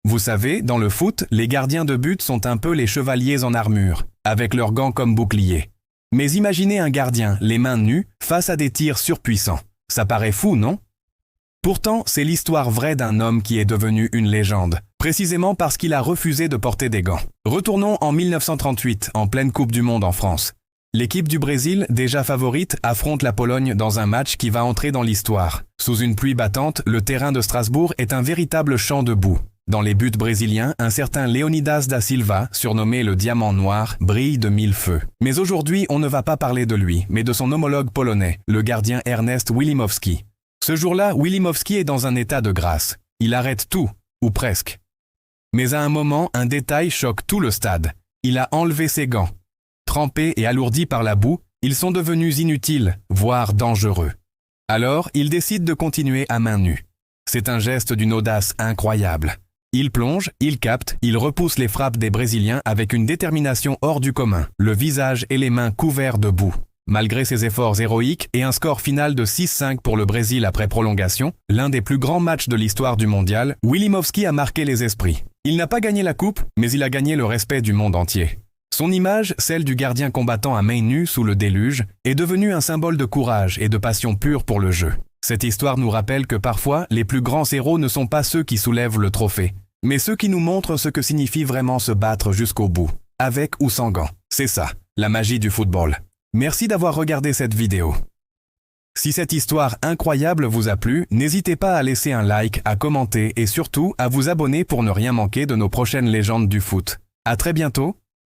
Vous savez, dans le foot, les gardiens de but sont un peu les chevaliers en armure, avec leurs gants comme boucliers. Mais imaginez un gardien, les mains nues, face à des tirs surpuissants. Ça paraît fou, non? Pourtant, c'est l'histoire vraie d'un homme qui est devenu une légende, précisément parce qu'il a refusé de porter des gants. Retournons en 1938, en pleine Coupe du Monde en France. L'équipe du Brésil, déjà favorite, affronte la Pologne dans un match qui va entrer dans l'histoire. Sous une pluie battante, le terrain de Strasbourg est un véritable champ de boue. Dans les buts brésiliens, un certain Leonidas da Silva, surnommé le Diamant Noir, brille de mille feux. Mais aujourd'hui, on ne va pas parler de lui, mais de son homologue polonais, le gardien Ernest Wilimowski. Ce jour-là, Wilimowski est dans un état de grâce. Il arrête tout, ou presque. Mais à un moment, un détail choque tout le stade. Il a enlevé ses gants. Trempés et alourdis par la boue, ils sont devenus inutiles, voire dangereux. Alors, il décide de continuer à main nue. C'est un geste d'une audace incroyable. Il plonge, il capte, il repousse les frappes des Brésiliens avec une détermination hors du commun, le visage et les mains couverts de boue. Malgré ses efforts héroïques et un score final de 6-5 pour le Brésil après prolongation, l'un des plus grands matchs de l'histoire du mondial, Wilimowski a marqué les esprits. Il n'a pas gagné la coupe, mais il a gagné le respect du monde entier. Son image, celle du gardien combattant à main nue sous le déluge, est devenue un symbole de courage et de passion pure pour le jeu. Cette histoire nous rappelle que parfois, les plus grands héros ne sont pas ceux qui soulèvent le trophée, mais ceux qui nous montrent ce que signifie vraiment se battre jusqu'au bout, avec ou sans gants. C'est ça, la magie du football. Merci d'avoir regardé cette vidéo. Si cette histoire incroyable vous a plu, n'hésitez pas à laisser un like, à commenter et surtout à vous abonner pour ne rien manquer de nos prochaines légendes du foot. À très bientôt.